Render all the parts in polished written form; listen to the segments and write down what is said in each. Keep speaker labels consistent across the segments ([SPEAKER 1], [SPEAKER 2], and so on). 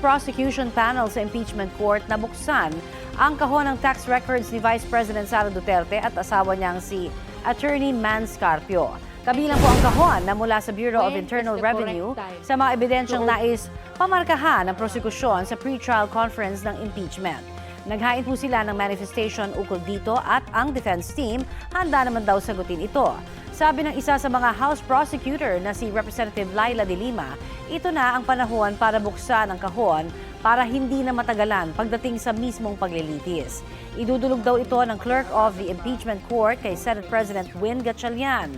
[SPEAKER 1] Prosecution Panel sa Impeachment Court na buksan ang kahon ng tax records ni Vice President Sara Duterte at asawa niyang si Attorney Mans Carpio. Kabilang po ang kahon na mula sa Bureau of Internal Revenue sa mga ebidensyang nais pamarkahan ng prosekusyon sa pre-trial conference ng impeachment. Naghain po sila ng manifestation ukol dito at ang defense team handa naman daw sagutin ito. Sabi ng isa sa mga House Prosecutor na si Representative Laila de Lima, ito na ang panahon para buksan ang kahon para hindi na matagalan pagdating sa mismong paglilitis. Idudulog daw ito ng Clerk of the Impeachment Court kay Senate President Win Gatchalian.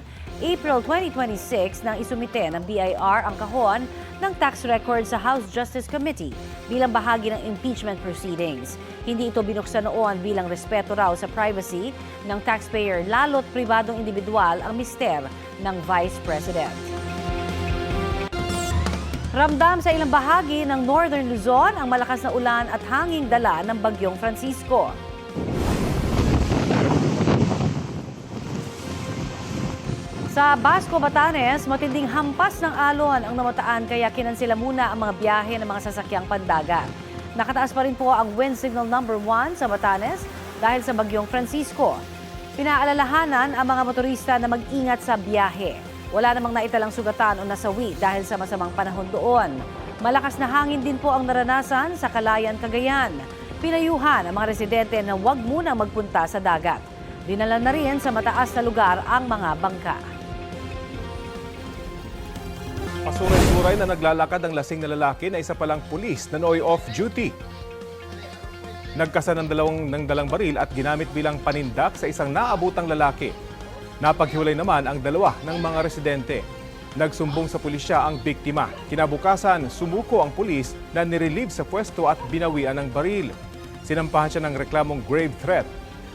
[SPEAKER 1] April 2026 nang isumite ng BIR ang kahon ng tax record sa House Justice Committee bilang bahagi ng impeachment proceedings. Hindi ito binuksan noon bilang respeto raw sa privacy ng taxpayer, lalo't pribadong individual ang mister ng Vice President. Ramdam sa ilang bahagi ng Northern Luzon ang malakas na ulan at hanging dala ng Bagyong Francisco. Sa Basco, Batanes, matinding hampas ng alon ang namataan kaya kinansela muna ang mga biyahe ng mga sasakyang pandagat. Nakataas pa rin po ang wind signal number 1 sa Batanes dahil sa Bagyong Francisco. Pinaalalahanan ang mga motorista na mag-ingat sa biyahe. Wala namang naitalang sugatan o nasawi dahil sa masamang panahon doon. Malakas na hangin din po ang naranasan sa Calayan, Cagayan. Pinayuhan ang mga residente na huwag muna magpunta sa dagat. Dinala na rin sa mataas na lugar ang mga bangka.
[SPEAKER 2] Pasuray-suray na naglalakad ang lasing na lalaki na isa palang pulis na nooy off-duty. Nagkasa ng dalang baril at ginamit bilang panindak sa isang naabutang lalaki. Napaghiwalay naman ang dalawa ng mga residente. Nagsumbong sa pulisya ang biktima. Kinabukasan, sumuko ang pulis na nirelieve sa pwesto at binawian ng baril. Sinampahan siya ng reklamong grave threat.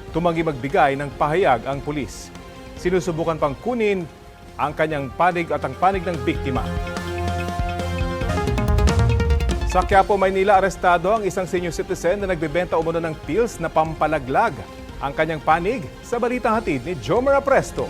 [SPEAKER 2] Tumanggi magbigay ng pahayag ang pulis. Sinusubukan pang kunin ang kanyang panig at ang panig ng biktima. Sa Quiapo, Maynila, arestado ang isang senior citizen na nagbebenta umano ng pills na pampalaglag. Ang kanyang panig sa balitang hatid ni Jomer Apresto.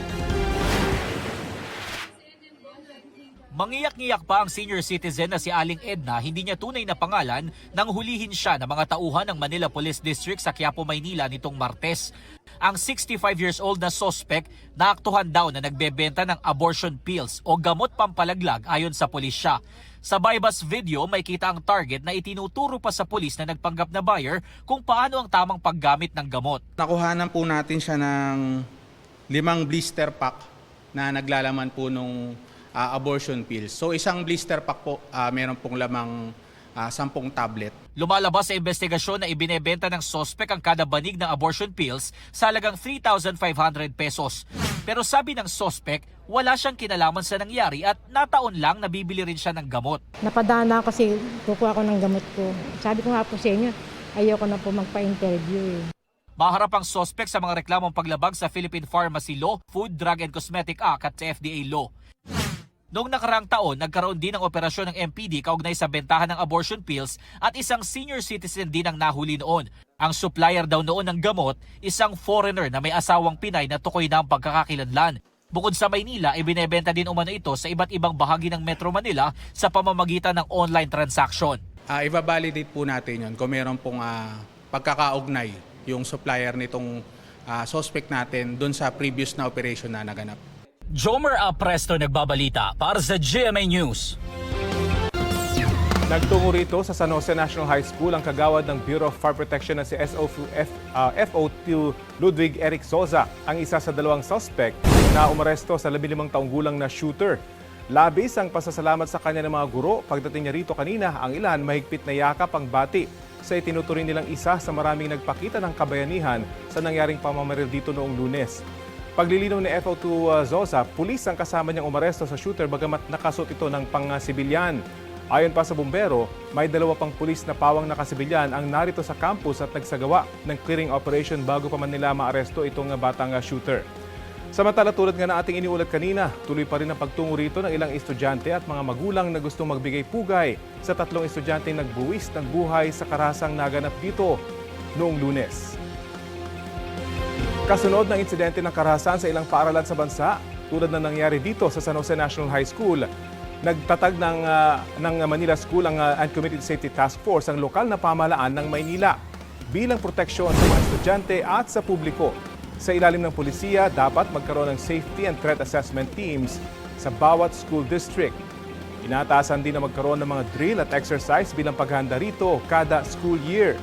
[SPEAKER 3] Mangiyak-ngiyak pa ang senior citizen na si Aling Edna, hindi niya tunay na pangalan nang hulihin siya ng mga tauhan ng Manila Police District sa Quiapo, Maynila nitong Martes. Ang 65 years old na suspect naaktuhan daw na nagbebenta ng abortion pills o gamot pampalaglag ayon sa pulisya. Sa bypass video, may kita ang target na itinuturo pa sa pulis na nagpanggap na buyer kung paano ang tamang paggamit ng gamot.
[SPEAKER 4] Nakuhanan po natin siya ng 5 blister pack na naglalaman po nung abortion pills. So isang blister pack po, meron pong lamang 10 tablet.
[SPEAKER 3] Lumalabas sa investigasyon na ibinebenta ng sospek ang kada banig ng abortion pills sa halagang 3,500 pesos. Pero sabi ng sospek, wala siyang kinalaman sa nangyari at nataon lang nabibili rin siya ng gamot.
[SPEAKER 5] Napadana kasi kukuha ko ng gamot ko. Sabi ko nga po sa inyo, ayoko na po magpa-interview.
[SPEAKER 3] Maharap ang sospek sa mga reklamong paglabag sa Philippine Pharmacy Law, Food, Drug and Cosmetic Act at sa FDA Law. Noong nakaraang taon, nagkaroon din ng operasyon ng MPD kaugnay sa bentahan ng abortion pills at isang senior citizen din ang nahuli noon. Ang supplier daw noon ng gamot, isang foreigner na may asawang Pinay na tukoy na ang pagkakakilanlan. Bukod sa Maynila, ibinebenta din umano ito sa iba't ibang bahagi ng Metro Manila sa pamamagitan ng online transaction.
[SPEAKER 4] Iba-validate po natin yun kung meron pong pagkakaugnay yung supplier nitong suspect natin doon sa previous na operation na naganap.
[SPEAKER 3] Jomer Apresto nagbabalita para sa GMA News.
[SPEAKER 2] Nagtungo rito sa San Jose National High School ang kagawad ng Bureau of Fire Protection na si FO2 Ludwig Eric Soza, ang isa sa dalawang suspect na umaresto sa 15 taong gulang na shooter. Labis ang pasasalamat sa kanya ng mga guro. Pagdating niya rito kanina, ang ilan mahigpit na yakap ang bati sa itinuturing nilang isa sa maraming nagpakita ng kabayanihan sa nangyaring pamamaril dito noong Lunes. Paglilinaw ni FO2 Zosa, pulis ang kasama niyang umaresto sa shooter bagamat nakasuot ito ng pang-sibilyan. Ayon pa sa bumbero, may 2 pang pulis na pawang nakasibilyan ang narito sa campus at nagsagawa ng clearing operation bago pa man nila maaresto itong batang shooter. Samantala, tulad nga na ating iniulat kanina, tuloy pa rin ang pagtungo rito ng ilang estudyante at mga magulang na gustong magbigay pugay sa 3 estudyante nagbuwis ng buhay sa karahasang naganap dito noong Lunes. Kasunod ng insidente ng karahasan sa ilang paaralan sa bansa, tulad na nangyari dito sa San Jose National High School, Nagtatag ng Manila School ang Uncommitted Safety Task Force ang lokal na pamahalaan ng Maynila bilang proteksyon sa mga estudyante at sa publiko. Sa ilalim ng polisiya, dapat magkaroon ng safety and threat assessment teams sa bawat school district. Inatasan din na magkaroon ng mga drill at exercise bilang paghahanda rito kada school year.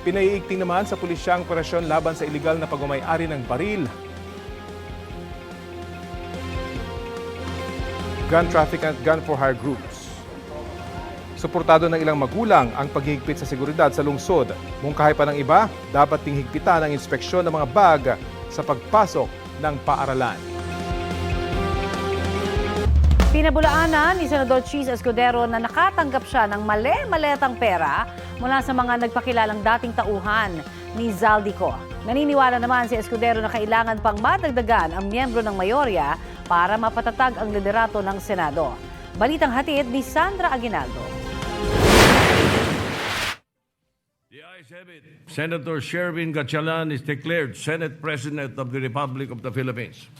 [SPEAKER 2] Pinaiigting naman sa pulisya ang operasyon laban sa iligal na pagmamay-ari ng baril, gun traffic at gun for hire groups. Suportado ng ilang magulang ang paghihigpit sa seguridad sa lungsod. Mungkahi pa ng iba, dapat ding higpitan ang inspeksyon ng mga bag sa pagpasok ng paaralan.
[SPEAKER 1] Pinabulaanan ni Senador Cheese Escudero na nakatanggap siya ng mali-maletang pera mula sa mga nagpakilalang dating tauhan ni Zaldico. Naniniwala naman si Escudero na kailangan pang madagdagan ang miyembro ng mayorya para mapatatag ang liderato ng Senado. Balitang hatid ni Sandra Aguinaldo.
[SPEAKER 6] The ayes have it. Senator Sherwin Gatchalian is declared Senate President of the Republic of the Philippines.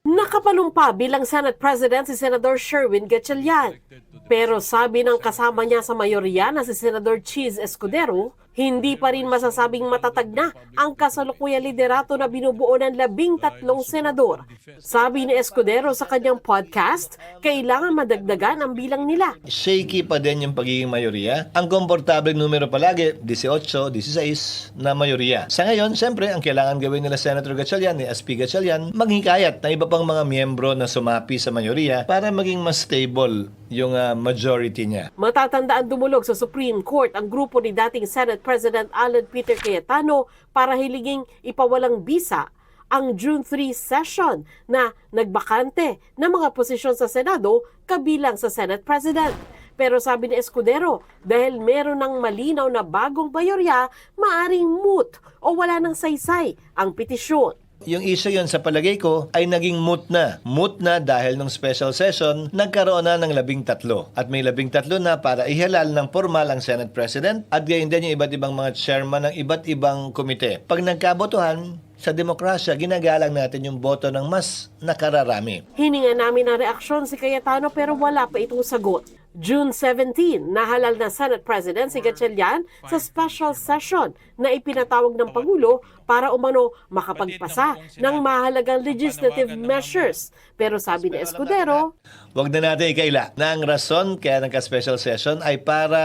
[SPEAKER 7] Nakapalumpa bilang Senate President si Senador Sherwin Gatchalian. Pero sabi ng kasama niya sa mayorya na si Senador Cheese Escudero, hindi pa rin masasabing matatag na ang kasalukuyang liderato na binubuo ng 13 senador. Sabi ni Escudero sa kanyang podcast, kailangan madagdagan ang bilang nila.
[SPEAKER 8] Shaky pa din yung pagiging mayorya. Ang komportableng numero palagi, 18, 16 na mayorya. Sa ngayon, siyempre, ang kailangan gawin nila Senator Gatchalian ni SP Gatchalian, maghikayat na iba pang mga miyembro na sumapi sa mayorya para maging mas stable yung majority niya.
[SPEAKER 7] Matatandaan dumulog sa Supreme Court ang grupo ni dating Senate President Alan Peter Cayetano para hiliging ipawalang bisa ang June 3 session na nagbakante ng mga posisyon sa Senado kabilang sa Senate President. Pero sabi ni Escudero, dahil meron ng malinaw na bagong mayorya, maaring moot o wala ng saysay ang petisyon.
[SPEAKER 8] Yung issue yun sa palagay ko ay naging moot na. Moot na dahil nung special session, nagkaroon na ng 13. At may 13 na para ihalal ng formal ang Senate President at gayon din yung iba't ibang mga chairman ng iba't ibang komite. Pag nagkabotohan, sa demokrasya, ginagalang natin yung boto ng mas nakararami.
[SPEAKER 7] Hininga namin ang reaksyon si Cayetano pero wala pa itong sagot. June 17, nahalal na Senate President si Gatchalian sa special session na ipinatawag ng Pangulo para umano makapagpasa ng mahalagang legislative measures. Pero sabi ni Escudero,
[SPEAKER 8] Huwag na natin ikaila na ang rason kaya nagka-special session ay para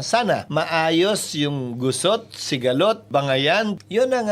[SPEAKER 8] sana maayos yung gusot, sigalot, bangayan. Yun ang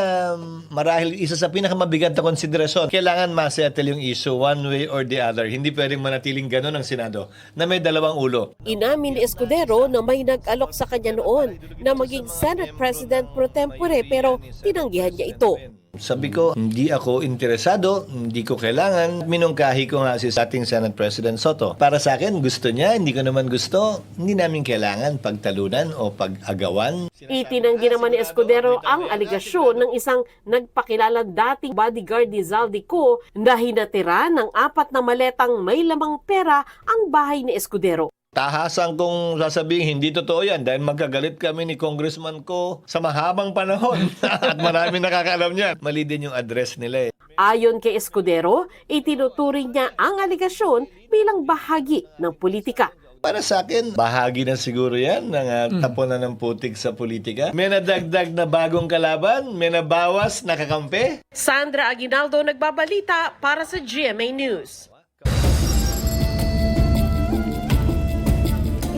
[SPEAKER 8] marahil isa sa pinakamabigat na konsiderasyon. Kailangan masettle yung issue one way or the other. Hindi pwedeng manatiling ganun ang Senado na may dalawang ulo.
[SPEAKER 7] inamin ni Escudero na may nag-alok sa kanya noon na maging Senate President pro tempore pero tinanggihan niya ito.
[SPEAKER 8] Sabi ko, hindi ako interesado, hindi ko kailangan. Minungkahi ko nga si ating Senate President Soto. Para sa akin, gusto niya, hindi ko naman gusto. Hindi namin kailangan pagtalunan o pag-agawan.
[SPEAKER 7] Itinanggi naman ni Escudero ang aligasyon ng isang nagpakilalang dating bodyguard ni Zaldico na hinatira ng 4 na maletang may lamang pera ang bahay ni Escudero.
[SPEAKER 8] Tahasan kong sasabihin, hindi totoo yan dahil magkagalit kami ni congressman ko sa mahabang panahon at maraming nakakaalam niyan. Mali din yung address nila eh.
[SPEAKER 7] Ayon kay Escudero, itinuturing niya ang aligasyon bilang bahagi ng politika.
[SPEAKER 8] Para sa akin, bahagi na siguro yan ng tapunan ng putik sa politika. May nadagdag na bagong kalaban, may nabawas, nakakampi.
[SPEAKER 7] Sandra Aguinaldo nagbabalita para sa GMA News.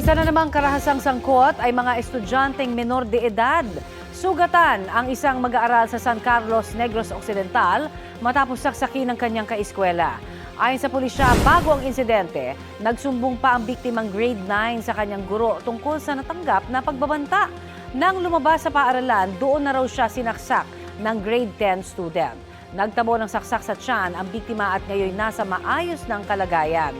[SPEAKER 1] Isa na namang karahasang sangkot ay mga estudyanteng menor de edad. Sugatan ang isang mag-aaral sa San Carlos, Negros Occidental matapos saksakin ng kanyang kaeskwela. Ayon sa pulisya, bago ang insidente, nagsumbong pa ang biktimang grade 9 sa kanyang guro tungkol sa natanggap na pagbabanta. Nang lumabas sa paaralan, doon na raw siya sinaksak ng grade 10 student. Nagtabo ng saksak sa tiyan ang biktima at ngayon nasa maayos ng kalagayan.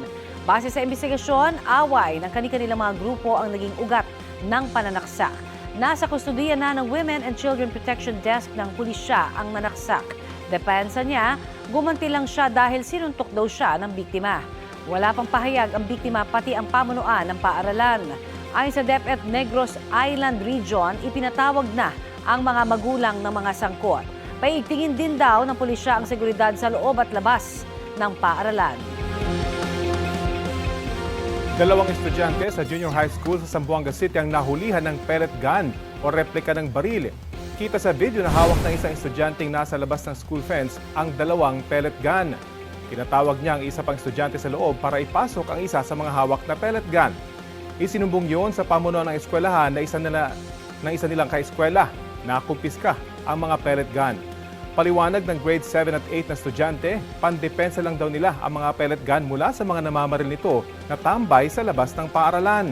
[SPEAKER 1] Base sa investigasyon, away ng kani-kanilang mga grupo ang naging ugat ng pananaksak. Nasa kustudiya na ng Women and Children Protection Desk ng pulisya ang nanaksak. Depensa niya, gumanti lang siya dahil sinuntok daw siya ng biktima. Wala pang pahayag ang biktima pati ang pamunuan ng paaralan. Ayon sa DepEd Negros Island Region, ipinatawag na ang mga magulang ng mga sangkot. Paigtingin din daw ng pulisya ang seguridad sa loob at labas ng paaralan.
[SPEAKER 2] Dalawang estudyante sa junior high school sa Zamboanga City ang nahulihan ng pellet gun o replika ng baril. Kita sa video na hawak ng isang estudyanteng nasa labas ng school fence ang dalawang pellet gun. Tinatawag niya ang isa pang estudyante sa loob para ipasok ang isa sa mga hawak na pellet gun. Isinumbong yun sa pamunuan ng eskwelahan na isa nilang kaeskwela na kumpiska ang mga pellet gun. Paliwanag ng grade 7 at 8 na estudyante, pandepensa lang daw nila ang mga pellet gun mula sa mga namamaril nito na tambay sa labas ng paaralan.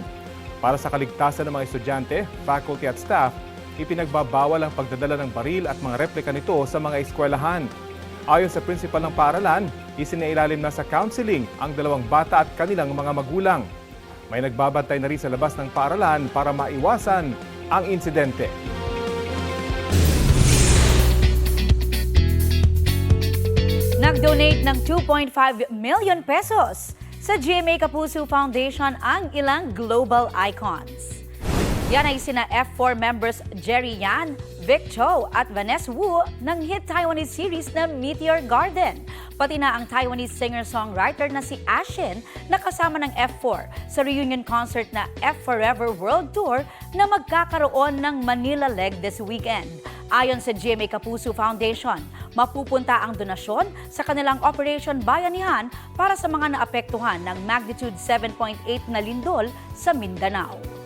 [SPEAKER 2] Para sa kaligtasan ng mga estudyante, faculty at staff, ipinagbabawal ang pagdadala ng baril at mga replika nito sa mga eskwelahan. Ayon sa principal ng paaralan, isinailalim na sa counseling ang dalawang bata at kanilang mga magulang. May nagbabantay na rin sa labas ng paaralan para maiwasan ang insidente.
[SPEAKER 1] Nag-donate ng 2.5 million pesos sa GMA Kapuso Foundation ang ilang global icons. Yan ay sina F4 members Jerry Yan, Vic Cho at Vanessa Wu ng hit Taiwanese series na Meteor Garden. Pati na ang Taiwanese singer-songwriter na si Ashin na kasama ng F4 sa reunion concert na F Forever World Tour na magkakaroon ng Manila leg this weekend. Ayon sa GMA Kapuso Foundation, mapupunta ang donasyon sa kanilang Operation Bayanihan para sa mga naapektuhan ng magnitude 7.8 na lindol sa Mindanao.